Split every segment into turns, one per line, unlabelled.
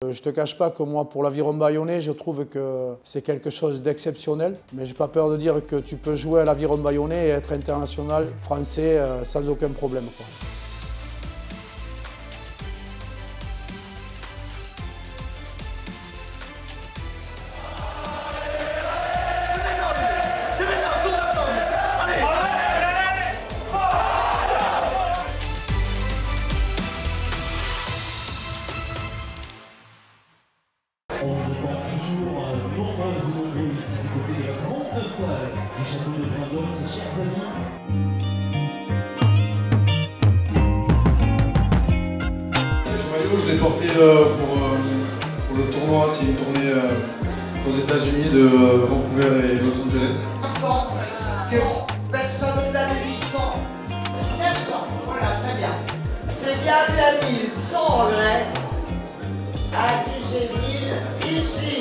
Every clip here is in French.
Je ne te cache pas que moi, pour l'Aviron Bayonnais, je trouve que c'est quelque chose d'exceptionnel. Mais je n'ai pas peur de dire que tu peux jouer à l'Aviron Bayonnais et être international français sans aucun problème, quoi.
On se porte toujours nombreuses et nombreux ici du côté de la grande salle du château de Brindos, chers amis.
Ce maillot, je l'ai porté pour le tournoi, c'est une tournée aux États-Unis de Vancouver et Los Angeles.
100, 0, personne n'est à 800, 900, voilà, très bien. C'est bien la 1000, sans regret. Accusé 1000 ici.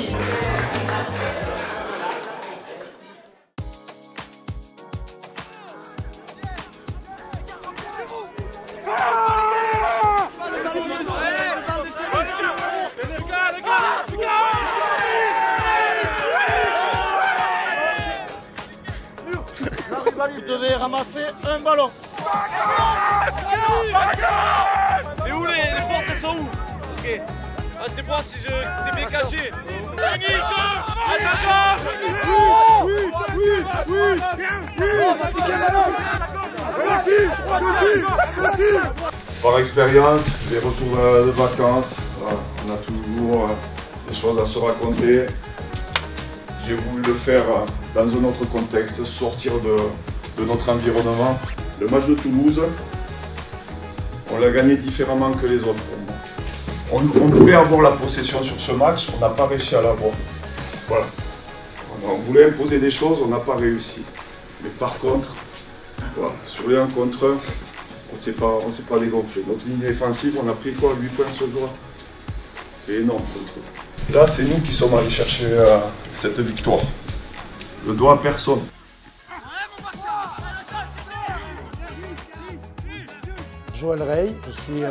Il devait ramasser un ballon.
C'est où les portes, elles sont où? Ok. Ah, t'es voir si je t'ai bien caché.
Par expérience, les retours de vacances, on a toujours des choses à se raconter. J'ai voulu le faire dans un autre contexte, sortir de notre environnement. Le match de Toulouse, on l'a gagné différemment que les autres pour moi. On pouvait avoir la possession sur ce match, on n'a pas réussi à l'avoir. Voilà. On voulait imposer des choses, on n'a pas réussi. Mais par contre, voilà, sur les 1 contre 1, on ne s'est pas dégonflé. Notre ligne défensive, on a pris quoi, 8 points ce jour. C'est énorme le truc. Là, c'est nous qui sommes allés chercher cette victoire. Je dois à personne.
Joël Rey, je suis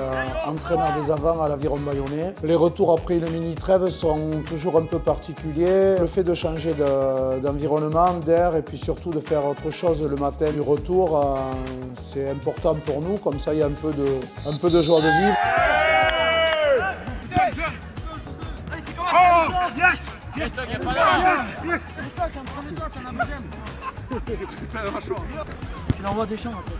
entraîneur des avants à l'Aviron Bayonnais. Les retours après une mini-trêve sont toujours un peu particuliers. Le fait de changer d'environnement, d'air et puis surtout de faire autre chose le matin du retour, c'est important pour nous. Comme ça, il y a un peu de joie de vivre.
Oh, yes! Yes!
Il envoie des champs après.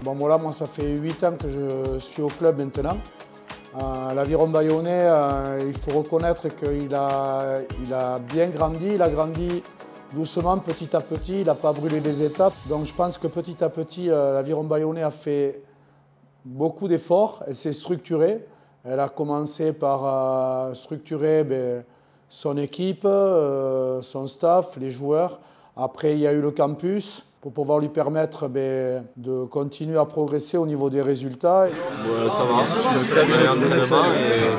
Bon voilà, moi ça fait 8 ans que je suis au club maintenant. L'Aviron Bayonnais, il faut reconnaître qu'il a bien grandi, il a grandi doucement, petit à petit, il n'a pas brûlé les étapes. Donc je pense que petit à petit, l'Aviron Bayonnais a fait beaucoup d'efforts, elle s'est structurée. Elle a commencé par structurer son équipe, son staff, les joueurs. Après, il y a eu le campus pour pouvoir lui permettre de continuer à progresser au niveau des résultats.
Ouais, ça va, je fais un entraînement et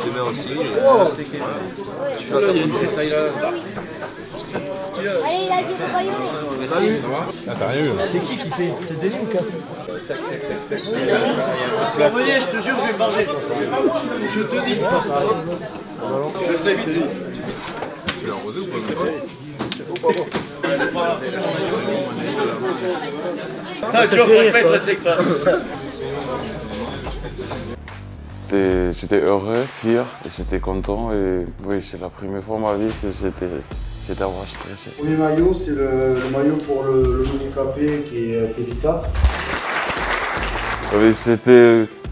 demain aussi. Tu fais
Allez, l'Aviron Bayonnais.
Salut.
Ah, t'as rien vu là. C'est qui fait? C'est des Lucas. Venez, je te jure, je vais me venger. Je te dis.
Je sais que c'est lui. Tu l'as arrosé ou pas?
Ah, tu respectes pas.
J'étais heureux, fier et j'étais content. Et oui, c'est la première fois de ma vie que j'étais avoir stressé.
Le premier maillot, c'est le maillot pour le handicapé qui est Tevita.
Oui,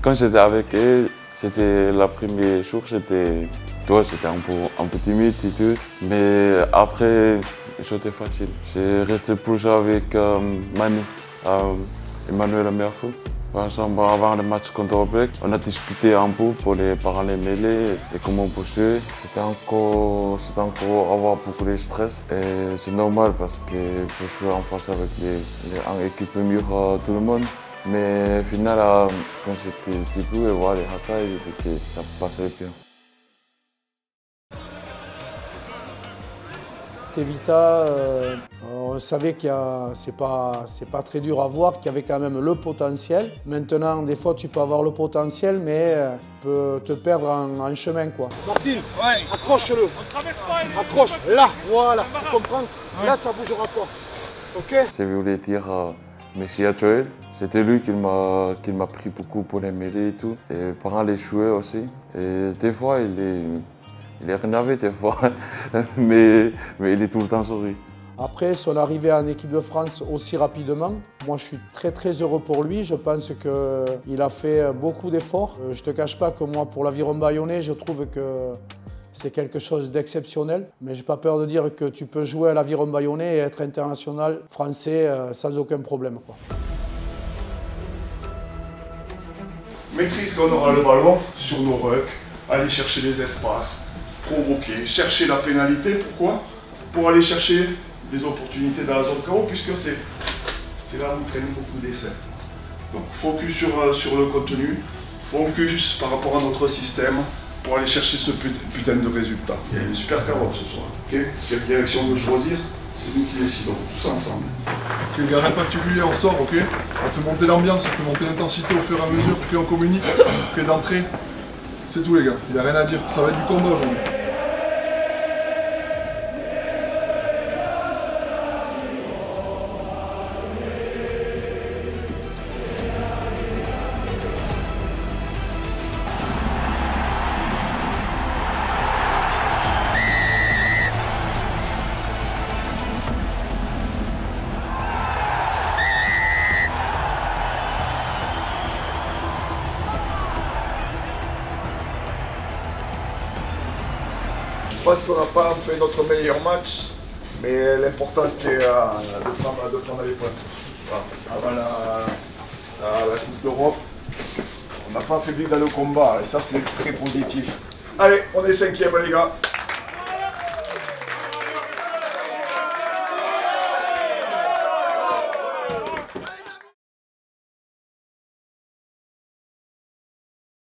quand j'étais avec elle, c'était la première jour, j'étais un peu timide et tout. Mais après, c'était facile. J'ai resté plus avec Manu, Emmanuel Merfou. Par exemple, avant le match contre Oblek, on a discuté un peu pour les parler mêlés et comment pousser. C'était encore avoir beaucoup de stress. Et c'est normal parce que pour jouer en face avec une équipe mieux que tout le monde. Mais au final, quand j'étais petit peu, et voilà, les Haka, ça passait bien.
Tevita, on savait que c'est pas très dur à voir, qu'il y avait quand même le potentiel. Maintenant, des fois, tu peux avoir le potentiel, mais tu peux te perdre en chemin, quoi.
Martine, accroche-le. Accroche, là, voilà, tu comprends? Là, ça bougera pas. Ok?
J'ai vu les tirs Messi à Joel. C'était lui qui m'a pris beaucoup pour les mêlées et tout. Et pendant les jouets aussi. Et des fois, il est énervé des fois, mais il est tout le temps souri.
Après, son arrivée en équipe de France aussi rapidement, moi je suis très heureux pour lui. Je pense qu'il a fait beaucoup d'efforts. Je ne te cache pas que moi, pour l'Aviron Bayonnais, je trouve que c'est quelque chose d'exceptionnel. Mais je n'ai pas peur de dire que tu peux jouer à l'Aviron Bayonnais et être international français sans aucun problème, quoi.
Maîtrise quand on aura le ballon sur nos rucks, aller chercher les espaces, provoquer, chercher la pénalité. Pourquoi? Pour aller chercher des opportunités dans la zone KO, puisque c'est là où nous craignons beaucoup d'essais. Donc focus sur le contenu, focus par rapport à notre système pour aller chercher ce putain de résultat. Il y a une super carotte ce soir. Okay, quelle direction de choisir? C'est nous qui décidons, tous ensemble.
Ok, gars, répercutez, on sort, ok? On fait monter l'ambiance, on fait monter l'intensité au fur et à mesure, ok, on communique, ok, d'entrée. C'est tout les gars, il n'y a rien à dire, ça va être du combat aujourd'hui.
Je pense qu'on n'a pas fait notre meilleur match, mais l'important c'était de prendre les points. Avant la Coupe d'Europe, on n'a pas affaibli dans le combat et ça c'est très positif. Allez, on est 5e les gars.